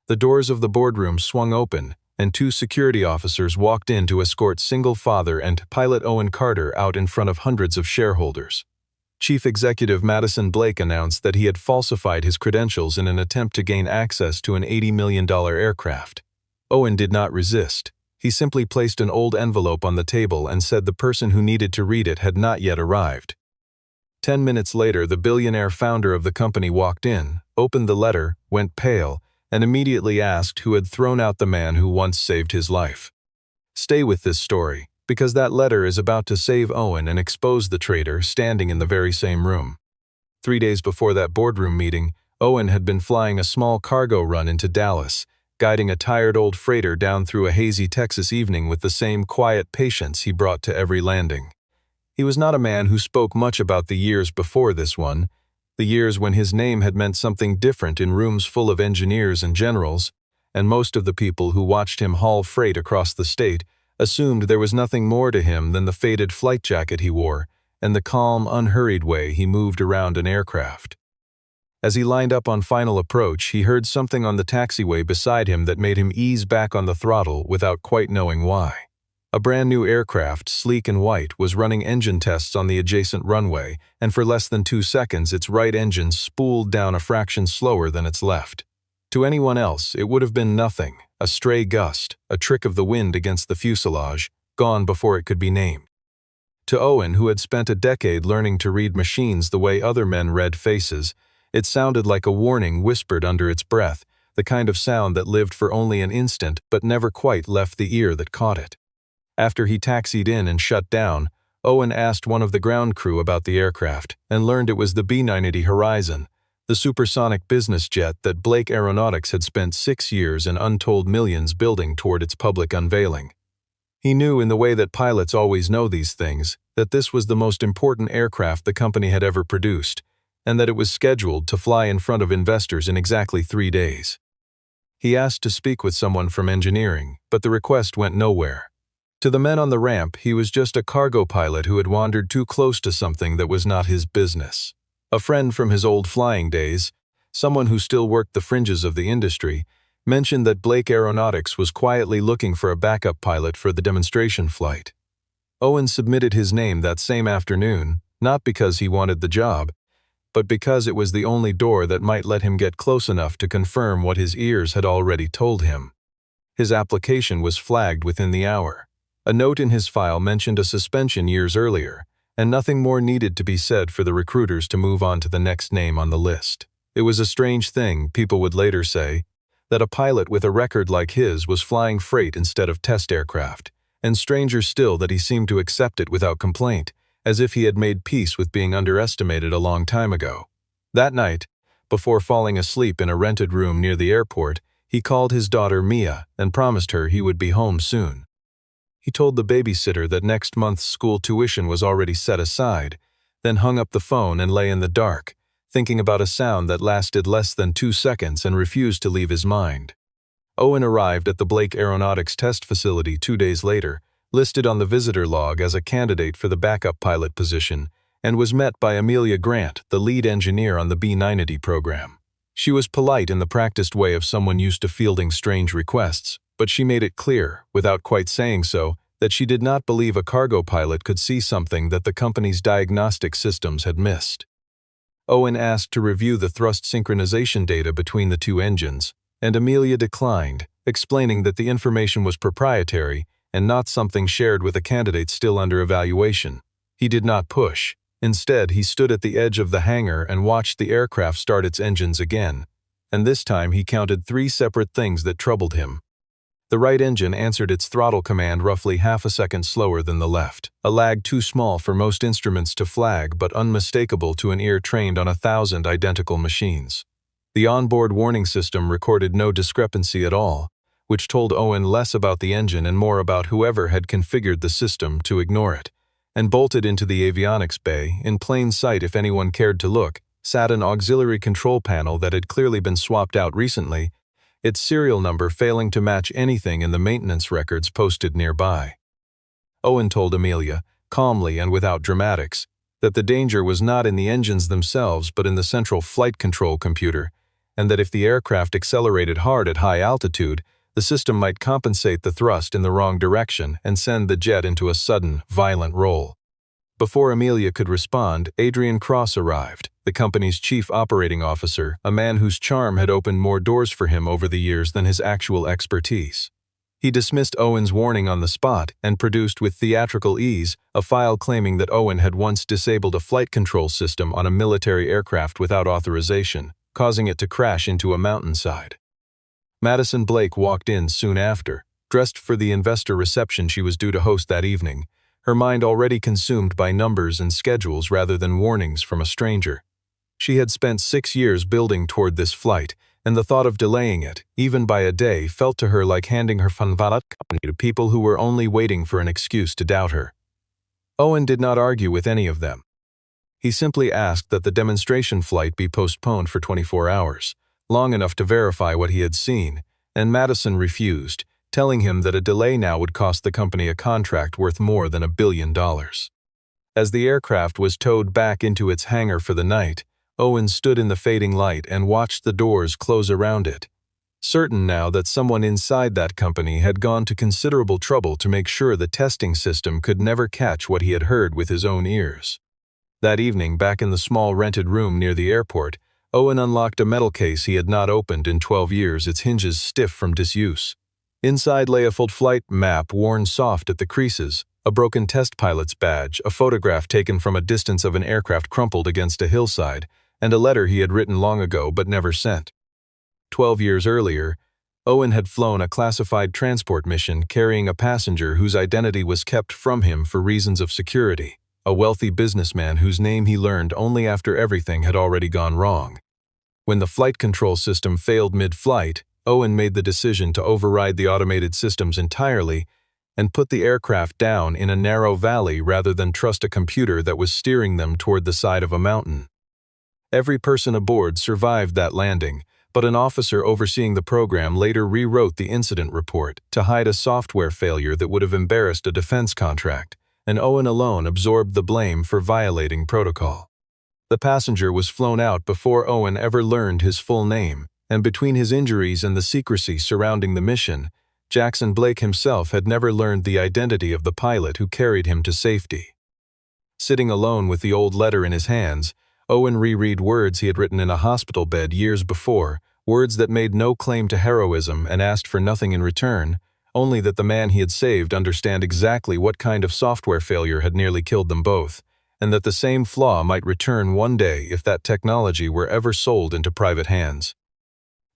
The doors of the boardroom swung open, and two security officers walked in to escort single father and pilot Owen Carter out in front of hundreds of shareholders. Chief Executive Madison Blake announced that he had falsified his credentials in an attempt to gain access to an $80 million aircraft. Owen did not resist. He simply placed an old envelope on the table and said the person who needed to read it had not yet arrived. 10 minutes later, the billionaire founder of the company walked in, opened the letter, went pale, and immediately asked who had thrown out the man who once saved his life. Stay with this story, because that letter is about to save Owen and expose the traitor standing in the very same room. 3 days before that boardroom meeting, Owen had been flying a small cargo run into Dallas, guiding a tired old freighter down through a hazy Texas evening with the same quiet patience he brought to every landing. He was not a man who spoke much about the years before this one, the years when his name had meant something different in rooms full of engineers and generals, and most of the people who watched him haul freight across the state assumed there was nothing more to him than the faded flight jacket he wore and the calm, unhurried way he moved around an aircraft. As he lined up on final approach, he heard something on the taxiway beside him that made him ease back on the throttle without quite knowing why. A brand new aircraft, sleek and white, was running engine tests on the adjacent runway, and for less than 2 seconds its right engine spooled down a fraction slower than its left. To anyone else, it would have been nothing, a stray gust, a trick of the wind against the fuselage, gone before it could be named. To Owen, who had spent a decade learning to read machines the way other men read faces, it sounded like a warning whispered under its breath, the kind of sound that lived for only an instant but never quite left the ear that caught it. After he taxied in and shut down, Owen asked one of the ground crew about the aircraft and learned it was the B-90 Horizon, the supersonic business jet that Blake Aeronautics had spent 6 years and untold millions building toward its public unveiling. He knew, in the way that pilots always know these things, that this was the most important aircraft the company had ever produced, and that it was scheduled to fly in front of investors in exactly 3 days. He asked to speak with someone from engineering, but the request went nowhere. To the men on the ramp, he was just a cargo pilot who had wandered too close to something that was not his business. A friend from his old flying days, someone who still worked the fringes of the industry, mentioned that Blake Aeronautics was quietly looking for a backup pilot for the demonstration flight. Owen submitted his name that same afternoon, not because he wanted the job, but because it was the only door that might let him get close enough to confirm what his ears had already told him. His application was flagged within the hour. A note in his file mentioned a suspension years earlier, and nothing more needed to be said for the recruiters to move on to the next name on the list. It was a strange thing, people would later say, that a pilot with a record like his was flying freight instead of test aircraft, and stranger still that he seemed to accept it without complaint, as if he had made peace with being underestimated a long time ago. That night, before falling asleep in a rented room near the airport, he called his daughter Mia and promised her he would be home soon. He told the babysitter that next month's school tuition was already set aside, then hung up the phone and lay in the dark, thinking about a sound that lasted less than 2 seconds and refused to leave his mind. Owen arrived at the Blake Aeronautics test facility 2 days later, listed on the visitor log as a candidate for the backup pilot position, and was met by Amelia Grant, the lead engineer on the B-90 program. She was polite in the practiced way of someone used to fielding strange requests, but she made it clear, without quite saying so, that she did not believe a cargo pilot could see something that the company's diagnostic systems had missed. Owen asked to review the thrust synchronization data between the two engines, and Amelia declined, explaining that the information was proprietary and not something shared with a candidate still under evaluation. He did not push. Instead, he stood at the edge of the hangar and watched the aircraft start its engines again, and this time he counted 3 separate things that troubled him. The right engine answered its throttle command roughly half a second slower than the left, a lag too small for most instruments to flag but unmistakable to an ear trained on 1,000 identical machines. The onboard warning system recorded no discrepancy at all, which told Owen less about the engine and more about whoever had configured the system to ignore it, and bolted into the avionics bay, in plain sight if anyone cared to look, sat an auxiliary control panel that had clearly been swapped out recently, its serial number failing to match anything in the maintenance records posted nearby. Owen told Amelia, calmly and without dramatics, that the danger was not in the engines themselves but in the central flight control computer, and that if the aircraft accelerated hard at high altitude, the system might compensate the thrust in the wrong direction and send the jet into a sudden, violent roll. Before Amelia could respond, Adrian Cross arrived, the company's chief operating officer, a man whose charm had opened more doors for him over the years than his actual expertise. He dismissed Owen's warning on the spot and produced with theatrical ease a file claiming that Owen had once disabled a flight control system on a military aircraft without authorization, causing it to crash into a mountainside. Madison Blake walked in soon after, dressed for the investor reception she was due to host that evening, her mind already consumed by numbers and schedules rather than warnings from a stranger. She had spent 6 years building toward this flight, and the thought of delaying it, even by a day, felt to her like handing her company to people who were only waiting for an excuse to doubt her. Owen did not argue with any of them. He simply asked that the demonstration flight be postponed for 24 hours, long enough to verify what he had seen, and Madison refused, telling him that a delay now would cost the company a contract worth more than $1 billion. As the aircraft was towed back into its hangar for the night, Owen stood in the fading light and watched the doors close around it, certain now that someone inside that company had gone to considerable trouble to make sure the testing system could never catch what he had heard with his own ears. That evening, back in the small rented room near the airport, Owen unlocked a metal case he had not opened in 12 years, its hinges stiff from disuse. Inside lay a full flight map worn soft at the creases, a broken test pilot's badge, a photograph taken from a distance of an aircraft crumpled against a hillside, and a letter he had written long ago but never sent. 12 years earlier, Owen had flown a classified transport mission carrying a passenger whose identity was kept from him for reasons of security, a wealthy businessman whose name he learned only after everything had already gone wrong. When the flight control system failed mid-flight, Owen made the decision to override the automated systems entirely and put the aircraft down in a narrow valley rather than trust a computer that was steering them toward the side of a mountain. Every person aboard survived that landing, but an officer overseeing the program later rewrote the incident report to hide a software failure that would have embarrassed a defense contract, and Owen alone absorbed the blame for violating protocol. The passenger was flown out before Owen ever learned his full name, and between his injuries and the secrecy surrounding the mission, Jackson Blake himself had never learned the identity of the pilot who carried him to safety. Sitting alone with the old letter in his hands, Owen reread words he had written in a hospital bed years before, words that made no claim to heroism and asked for nothing in return, only that the man he had saved understand exactly what kind of software failure had nearly killed them both, and that the same flaw might return one day if that technology were ever sold into private hands.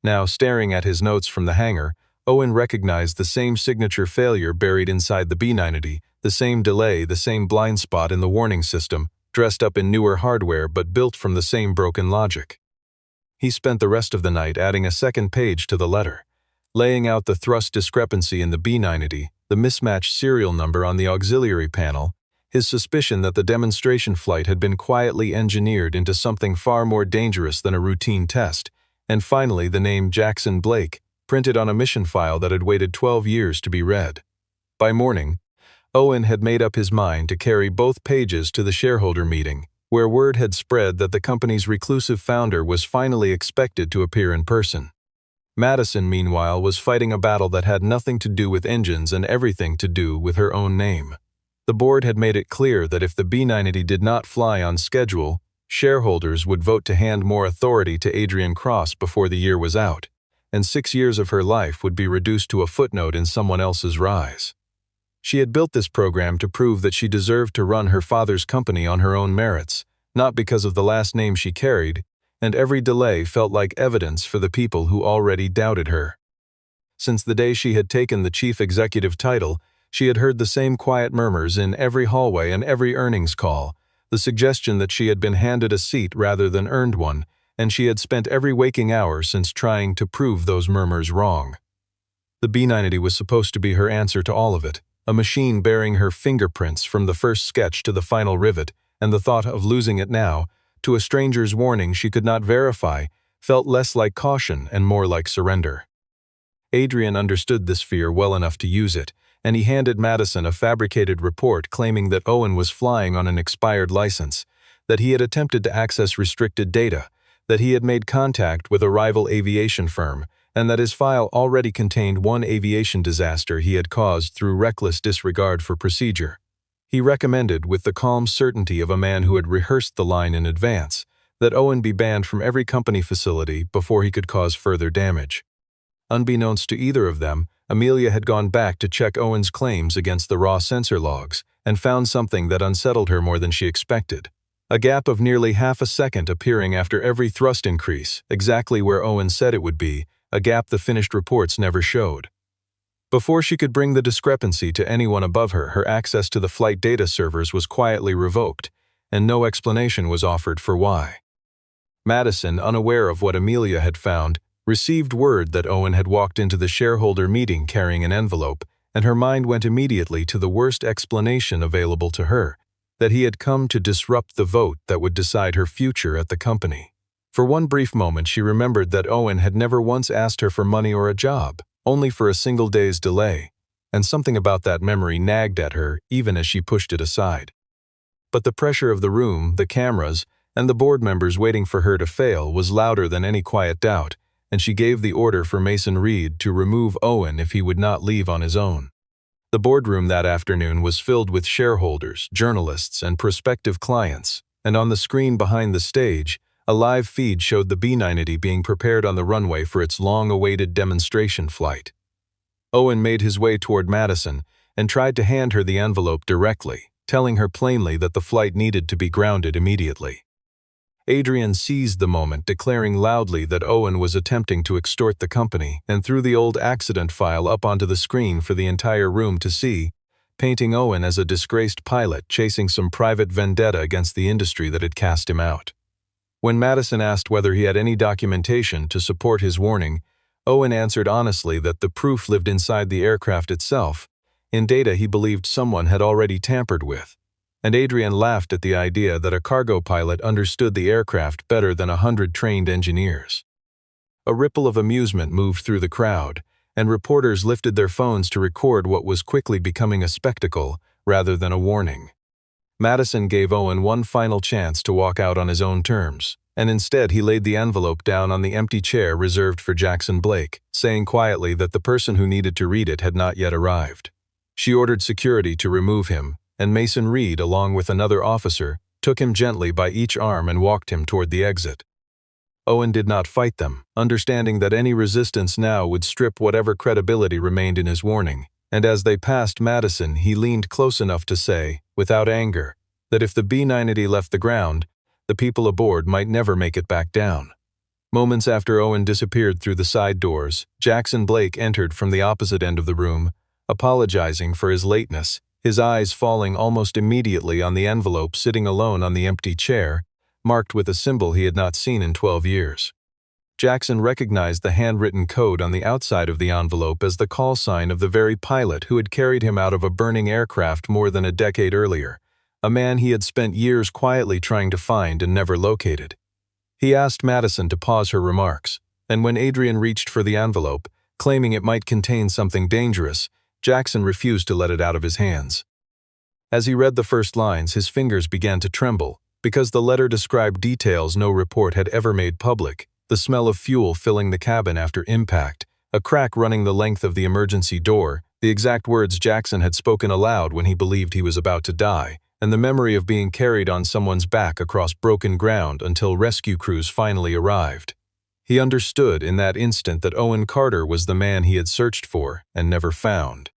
Now, staring at his notes from the hangar, Owen recognized the same signature failure buried inside the B-980, the same delay, the same blind spot in the warning system, dressed up in newer hardware but built from the same broken logic. He spent the rest of the night adding a second page to the letter, laying out the thrust discrepancy in the B-980, the mismatched serial number on the auxiliary panel, his suspicion that the demonstration flight had been quietly engineered into something far more dangerous than a routine test, and finally the name Jackson Blake, printed on a mission file that had waited 12 years to be read. By morning, Owen had made up his mind to carry both pages to the shareholder meeting, where word had spread that the company's reclusive founder was finally expected to appear in person. Madison, meanwhile, was fighting a battle that had nothing to do with engines and everything to do with her own name. The board had made it clear that if the B-980 did not fly on schedule, shareholders would vote to hand more authority to Adrian Cross before the year was out, and 6 years of her life would be reduced to a footnote in someone else's rise. She had built this program to prove that she deserved to run her father's company on her own merits, not because of the last name she carried, and every delay felt like evidence for the people who already doubted her. Since the day she had taken the chief executive title, she had heard the same quiet murmurs in every hallway and every earnings call, the suggestion that she had been handed a seat rather than earned one, and she had spent every waking hour since trying to prove those murmurs wrong. The B-980 was supposed to be her answer to all of it, a machine bearing her fingerprints from the first sketch to the final rivet, and the thought of losing it now, to a stranger's warning she could not verify, felt less like caution and more like surrender. Adrian understood this fear well enough to use it, and he handed Madison a fabricated report claiming that Owen was flying on an expired license, that he had attempted to access restricted data, that he had made contact with a rival aviation firm, and that his file already contained one aviation disaster he had caused through reckless disregard for procedure. He recommended, with the calm certainty of a man who had rehearsed the line in advance, that Owen be banned from every company facility before he could cause further damage. Unbeknownst to either of them, Amelia had gone back to check Owen's claims against the raw sensor logs and found something that unsettled her more than she expected. A gap of nearly half a second appearing after every thrust increase, exactly where Owen said it would be, a gap the finished reports never showed. Before she could bring the discrepancy to anyone above her, her access to the flight data servers was quietly revoked, and no explanation was offered for why. Madison, unaware of what Amelia had found, received word that Owen had walked into the shareholder meeting carrying an envelope, and her mind went immediately to the worst explanation available to her, that he had come to disrupt the vote that would decide her future at the company. For one brief moment she remembered that Owen had never once asked her for money or a job, only for a single day's delay, and something about that memory nagged at her even as she pushed it aside. But the pressure of the room, the cameras, and the board members waiting for her to fail was louder than any quiet doubt, and she gave the order for Mason Reed to remove Owen if he would not leave on his own. The boardroom that afternoon was filled with shareholders, journalists, and prospective clients, and on the screen behind the stage, a live feed showed the B-980 being prepared on the runway for its long-awaited demonstration flight. Owen made his way toward Madison and tried to hand her the envelope directly, telling her plainly that the flight needed to be grounded immediately. Adrian seized the moment, declaring loudly that Owen was attempting to extort the company, and threw the old accident file up onto the screen for the entire room to see, painting Owen as a disgraced pilot chasing some private vendetta against the industry that had cast him out. When Madison asked whether he had any documentation to support his warning, Owen answered honestly that the proof lived inside the aircraft itself, in data he believed someone had already tampered with. And Adrian laughed at the idea that a cargo pilot understood the aircraft better than 100 trained engineers. A ripple of amusement moved through the crowd, and reporters lifted their phones to record what was quickly becoming a spectacle rather than a warning. Madison gave Owen one final chance to walk out on his own terms, and instead he laid the envelope down on the empty chair reserved for Jackson Blake, saying quietly that the person who needed to read it had not yet arrived. She ordered security to remove him, and Mason Reed, along with another officer, took him gently by each arm and walked him toward the exit. Owen did not fight them, understanding that any resistance now would strip whatever credibility remained in his warning, and as they passed Madison, he leaned close enough to say, without anger, that if the B-980 left the ground, the people aboard might never make it back down. Moments after Owen disappeared through the side doors, Jackson Blake entered from the opposite end of the room, apologizing for his lateness, his eyes falling almost immediately on the envelope sitting alone on the empty chair, marked with a symbol he had not seen in 12 years. Jackson recognized the handwritten code on the outside of the envelope as the call sign of the very pilot who had carried him out of a burning aircraft more than a decade earlier, a man he had spent years quietly trying to find and never located. He asked Madison to pause her remarks, and when Adrian reached for the envelope, claiming it might contain something dangerous, Jackson refused to let it out of his hands. As he read the first lines, his fingers began to tremble, because the letter described details no report had ever made public: the smell of fuel filling the cabin after impact, a crack running the length of the emergency door, the exact words Jackson had spoken aloud when he believed he was about to die, and the memory of being carried on someone's back across broken ground until rescue crews finally arrived. He understood in that instant that Owen Carter was the man he had searched for and never found.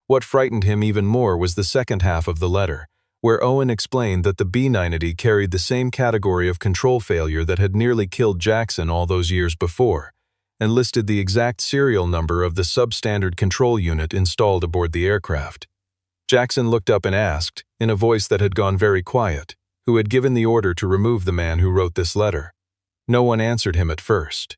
What frightened him even more was the second half of the letter, where Owen explained that the B-980 carried the same category of control failure that had nearly killed Jackson all those years before, and listed the exact serial number of the substandard control unit installed aboard the aircraft. Jackson looked up and asked, in a voice that had gone very quiet, who had given the order to remove the man who wrote this letter. No one answered him at first.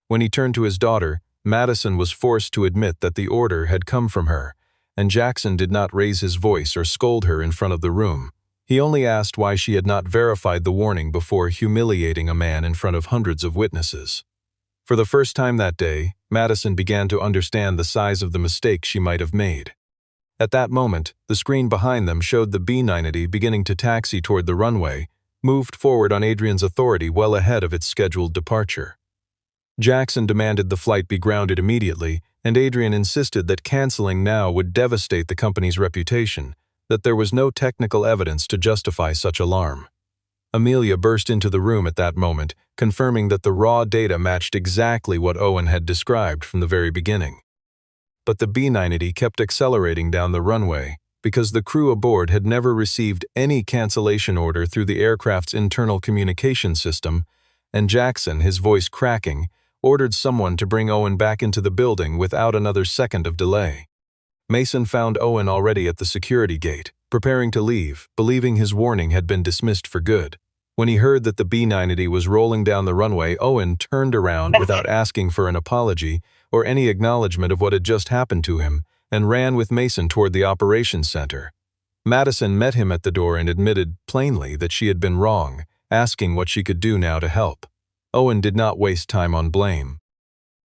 When he turned to his daughter, Madison was forced to admit that the order had come from her, and Jackson did not raise his voice or scold her in front of the room. He only asked why she had not verified the warning before humiliating a man in front of hundreds of witnesses. For the first time that day, Madison began to understand the size of the mistake she might have made. At that moment, the screen behind them showed the B-980 beginning to taxi toward the runway, moved forward on Adrian's authority well ahead of its scheduled departure. Jackson demanded the flight be grounded immediately, and Adrian insisted that canceling now would devastate the company's reputation, that there was no technical evidence to justify such alarm. Amelia burst into the room at that moment, confirming that the raw data matched exactly what Owen had described from the very beginning. But the B-90 kept accelerating down the runway, because the crew aboard had never received any cancellation order through the aircraft's internal communication system, and Jackson, his voice cracking, ordered someone to bring Owen back into the building without another second of delay. Mason found Owen already at the security gate, preparing to leave, believing his warning had been dismissed for good. When he heard that the B-90 was rolling down the runway, Owen turned around without asking for an apology or any acknowledgement of what had just happened to him, and ran with Mason toward the operations center. Madison met him at the door and admitted plainly that she had been wrong, asking what she could do now to help. Owen did not waste time on blame.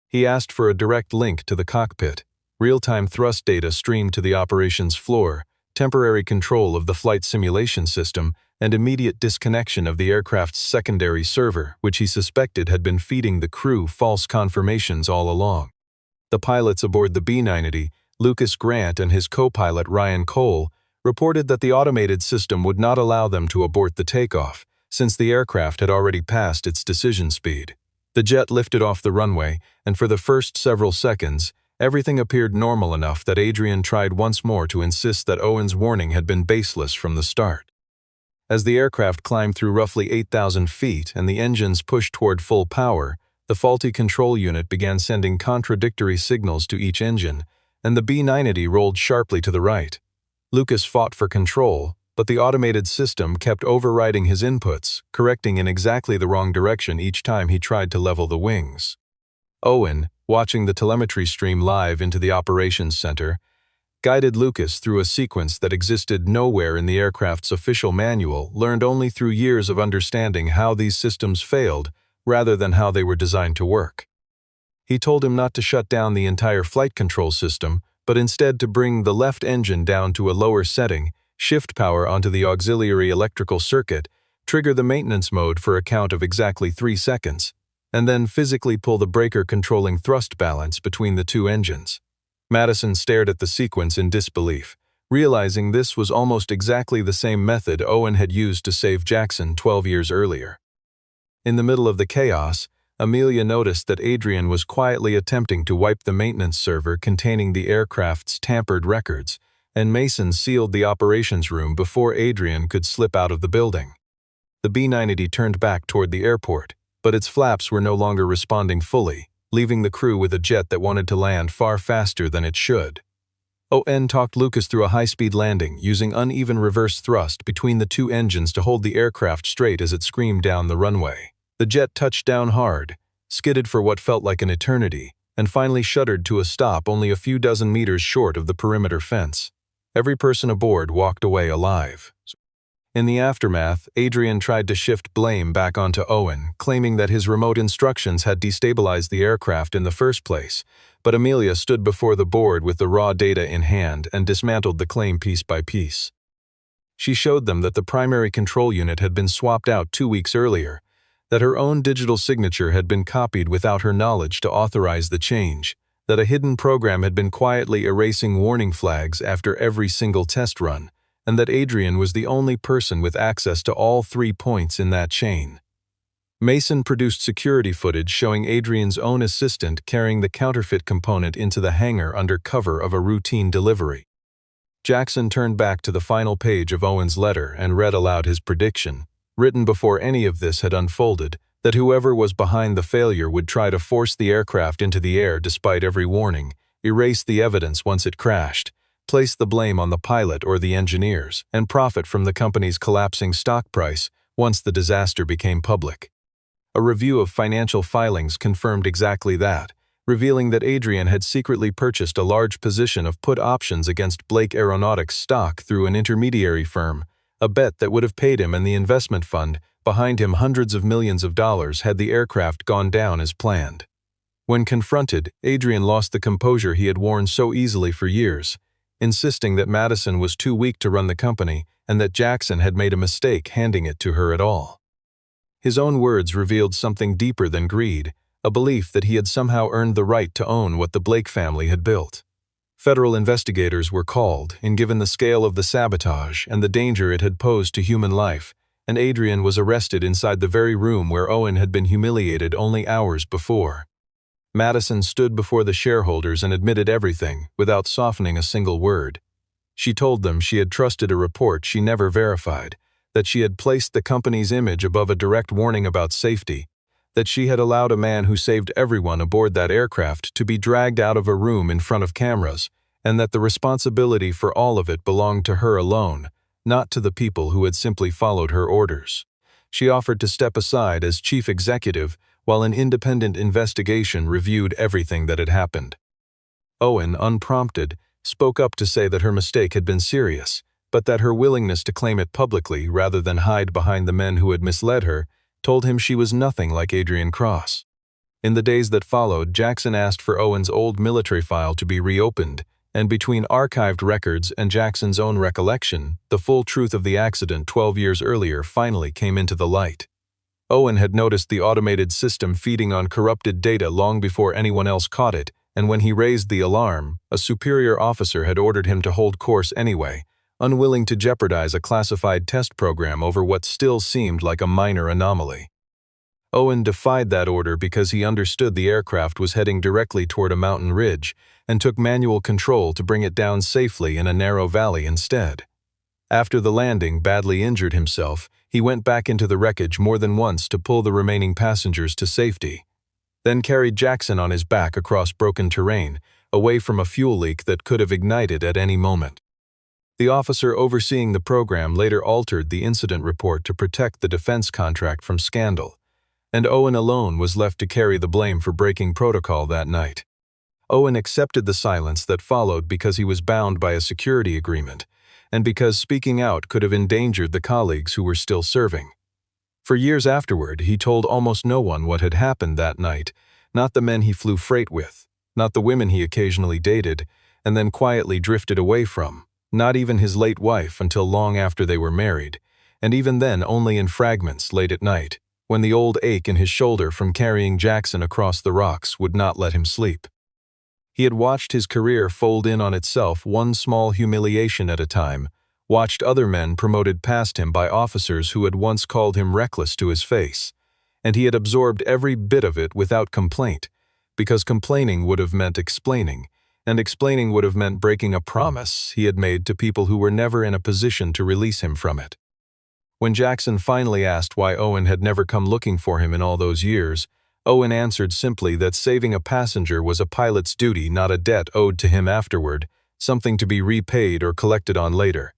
He asked for a direct link to the cockpit, real-time thrust data streamed to the operations floor, temporary control of the flight simulation system, and immediate disconnection of the aircraft's secondary server, which he suspected had been feeding the crew false confirmations all along. The pilots aboard the B-90, Lucas Grant and his co-pilot Ryan Cole, reported that the automated system would not allow them to abort the takeoff, since the aircraft had already passed its decision speed. The jet lifted off the runway, and for the first several seconds, everything appeared normal enough that Adrian tried once more to insist that Owen's warning had been baseless from the start. As the aircraft climbed through roughly 8,000 feet and the engines pushed toward full power, the faulty control unit began sending contradictory signals to each engine, and the B-90 rolled sharply to the right. Lucas fought for control, but the automated system kept overriding his inputs, correcting in exactly the wrong direction each time he tried to level the wings. Owen, watching the telemetry stream live into the operations center, guided Lucas through a sequence that existed nowhere in the aircraft's official manual, learned only through years of understanding how these systems failed rather than how they were designed to work. He told him not to shut down the entire flight control system, but instead to bring the left engine down to a lower setting, shift power onto the auxiliary electrical circuit, trigger the maintenance mode for a count of exactly 3 seconds, and then physically pull the breaker controlling thrust balance between the two engines. Madison stared at the sequence in disbelief, realizing this was almost exactly the same method Owen had used to save Jackson 12 years earlier. In the middle of the chaos, Amelia noticed that Adrian was quietly attempting to wipe the maintenance server containing the aircraft's tampered records, and Mason sealed the operations room before Adrian could slip out of the building. The B-90 turned back toward the airport, but its flaps were no longer responding fully, leaving the crew with a jet that wanted to land far faster than it should. Owen talked Lucas through a high-speed landing, using uneven reverse thrust between the two engines to hold the aircraft straight as it screamed down the runway. The jet touched down hard, skidded for what felt like an eternity, and finally shuddered to a stop only a few dozen meters short of the perimeter fence. Every person aboard walked away alive. In the aftermath, Adrian tried to shift blame back onto Owen, claiming that his remote instructions had destabilized the aircraft in the first place, but Amelia stood before the board with the raw data in hand and dismantled the claim piece by piece. She showed them that the primary control unit had been swapped out 2 weeks earlier, that her own digital signature had been copied without her knowledge to authorize the change, that a hidden program had been quietly erasing warning flags after every single test run, and that Adrian was the only person with access to all 3 points in that chain. Mason produced security footage showing Adrian's own assistant carrying the counterfeit component into the hangar under cover of a routine delivery. Jackson turned back to the final page of Owen's letter and read aloud his prediction, written before any of this had unfolded, that whoever was behind the failure would try to force the aircraft into the air despite every warning, erase the evidence once it crashed, place the blame on the pilot or the engineers, and profit from the company's collapsing stock price once the disaster became public. A review of financial filings confirmed exactly that, revealing that Adrian had secretly purchased a large position of put options against Blake Aeronautics stock through an intermediary firm, a bet that would have paid him and the investment fund behind him hundreds of millions of dollars had the aircraft gone down as planned. When confronted, Adrian lost the composure he had worn so easily for years. insisting that Madison was too weak to run the company and that Jackson had made a mistake handing it to her at all. His own words revealed something deeper than greed, a belief that he had somehow earned the right to own what the Blake family had built. Federal investigators were called, and given the scale of the sabotage and the danger it had posed to human life, and Adrian was arrested inside the very room where Owen had been humiliated only hours before. Madison stood before the shareholders and admitted everything, without softening a single word. She told them she had trusted a report she never verified, that she had placed the company's image above a direct warning about safety, that she had allowed a man who saved everyone aboard that aircraft to be dragged out of a room in front of cameras, and that the responsibility for all of it belonged to her alone, not to the people who had simply followed her orders. She offered to step aside as chief executive while an independent investigation reviewed everything that had happened. Owen, unprompted, spoke up to say that her mistake had been serious, but that her willingness to claim it publicly rather than hide behind the men who had misled her told him she was nothing like Adrian Cross. In the days that followed, Jackson asked for Owen's old military file to be reopened, and between archived records and Jackson's own recollection, the full truth of the accident 12 years earlier finally came into the light. Owen had noticed the automated system feeding on corrupted data long before anyone else caught it, and when he raised the alarm, a superior officer had ordered him to hold course anyway, unwilling to jeopardize a classified test program over what still seemed like a minor anomaly. Owen defied that order because he understood the aircraft was heading directly toward a mountain ridge and took manual control to bring it down safely in a narrow valley instead. After the landing badly injured himself, he went back into the wreckage more than once to pull the remaining passengers to safety, then carried Jackson on his back across broken terrain, away from a fuel leak that could have ignited at any moment. The officer overseeing the program later altered the incident report to protect the defense contract from scandal, and Owen alone was left to carry the blame for breaking protocol that night. Owen accepted the silence that followed because he was bound by a security agreement, and because speaking out could have endangered the colleagues who were still serving. For years afterward, he told almost no one what had happened that night, not the men he flew freight with, not the women he occasionally dated, and then quietly drifted away from, not even his late wife until long after they were married, and even then only in fragments late at night, when the old ache in his shoulder from carrying Jackson across the rocks would not let him sleep. He had watched his career fold in on itself one small humiliation at a time, watched other men promoted past him by officers who had once called him reckless to his face, and he had absorbed every bit of it without complaint, because complaining would have meant explaining, and explaining would have meant breaking a promise he had made to people who were never in a position to release him from it. When Jackson finally asked why Owen had never come looking for him in all those years, Owen answered simply that saving a passenger was a pilot's duty, not a debt owed to him afterward, something to be repaid or collected on later.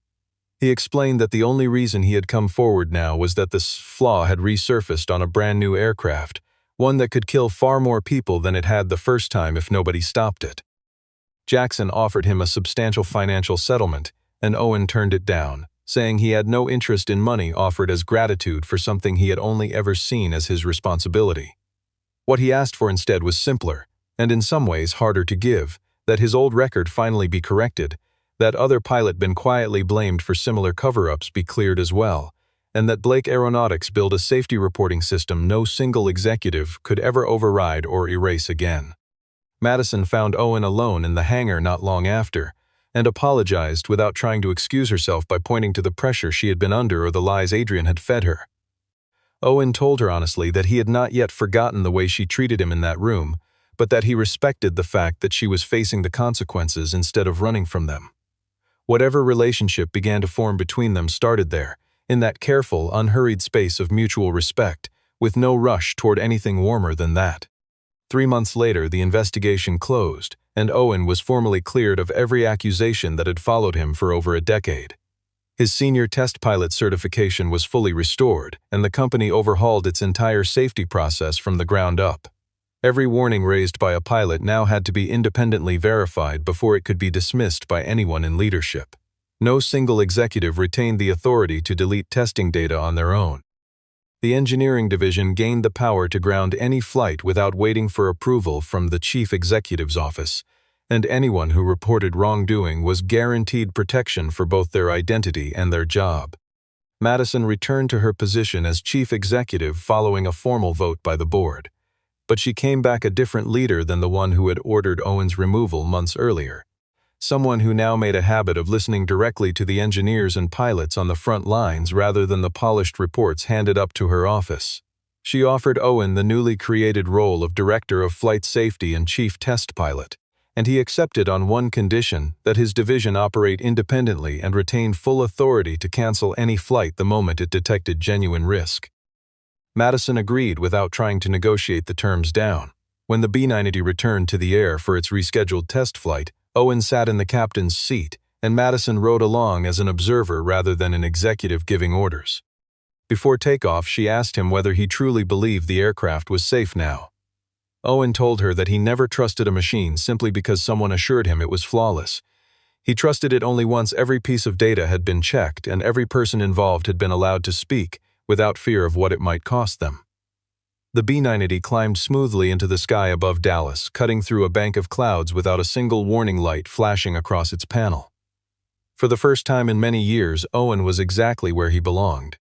He explained that the only reason he had come forward now was that this flaw had resurfaced on a brand new aircraft, one that could kill far more people than it had the first time if nobody stopped it. Jackson offered him a substantial financial settlement, and Owen turned it down, saying he had no interest in money offered as gratitude for something he had only ever seen as his responsibility. What he asked for instead was simpler, and in some ways harder to give, that his old record finally be corrected, that other pilot been quietly blamed for similar cover-ups be cleared as well, and that Blake Aeronautics build a safety reporting system no single executive could ever override or erase again. Madison found Owen alone in the hangar not long after, and apologized without trying to excuse herself by pointing to the pressure she had been under or the lies Adrian had fed her. Owen told her honestly that he had not yet forgotten the way she treated him in that room, but that he respected the fact that she was facing the consequences instead of running from them. Whatever relationship began to form between them started there, in that careful, unhurried space of mutual respect, with no rush toward anything warmer than that. 3 months later, the investigation closed, and Owen was formally cleared of every accusation that had followed him for over a decade. His senior test pilot certification was fully restored, and the company overhauled its entire safety process from the ground up. Every warning raised by a pilot now had to be independently verified before it could be dismissed by anyone in leadership. No single executive retained the authority to delete testing data on their own. The engineering division gained the power to ground any flight without waiting for approval from the chief executive's office, and anyone who reported wrongdoing was guaranteed protection for both their identity and their job. Madison returned to her position as chief executive following a formal vote by the board. But she came back a different leader than the one who had ordered Owen's removal months earlier. Someone who now made a habit of listening directly to the engineers and pilots on the front lines rather than the polished reports handed up to her office. She offered Owen the newly created role of Director of Flight Safety and Chief Test Pilot, and he accepted on one condition: that his division operate independently and retain full authority to cancel any flight the moment it detected genuine risk. Madison agreed without trying to negotiate the terms down. When the B-90 returned to the air for its rescheduled test flight, Owen sat in the captain's seat, and Madison rode along as an observer rather than an executive giving orders. Before takeoff, she asked him whether he truly believed the aircraft was safe now. Owen told her that he never trusted a machine simply because someone assured him it was flawless. He trusted it only once every piece of data had been checked and every person involved had been allowed to speak, without fear of what it might cost them. The B-90 climbed smoothly into the sky above Dallas, cutting through a bank of clouds without a single warning light flashing across its panel. For the first time in many years, Owen was exactly where he belonged.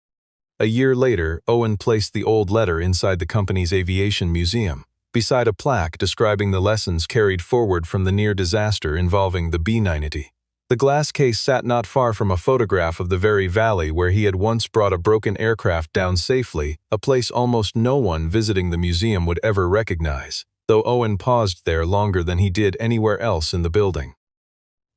A year later, Owen placed the old letter inside the company's aviation museum, beside a plaque describing the lessons carried forward from the near disaster involving the B-90. The glass case sat not far from a photograph of the very valley where he had once brought a broken aircraft down safely, a place almost no one visiting the museum would ever recognize, though Owen paused there longer than he did anywhere else in the building.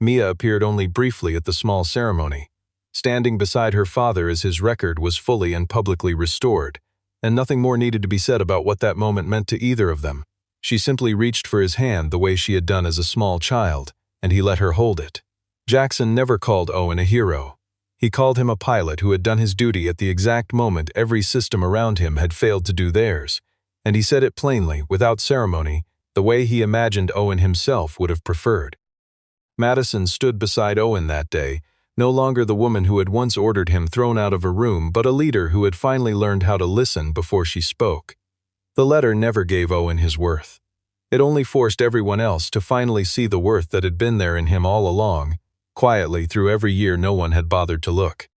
Mia appeared only briefly at the small ceremony, standing beside her father as his record was fully and publicly restored, and nothing more needed to be said about what that moment meant to either of them. She simply reached for his hand the way she had done as a small child, and he let her hold it. Jackson never called Owen a hero. He called him a pilot who had done his duty at the exact moment every system around him had failed to do theirs, and he said it plainly, without ceremony, the way he imagined Owen himself would have preferred. Madison stood beside Owen that day, no longer the woman who had once ordered him thrown out of a room, but a leader who had finally learned how to listen before she spoke. The letter never gave Owen his worth. It only forced everyone else to finally see the worth that had been there in him all along. Quietly, through every year no one had bothered to look.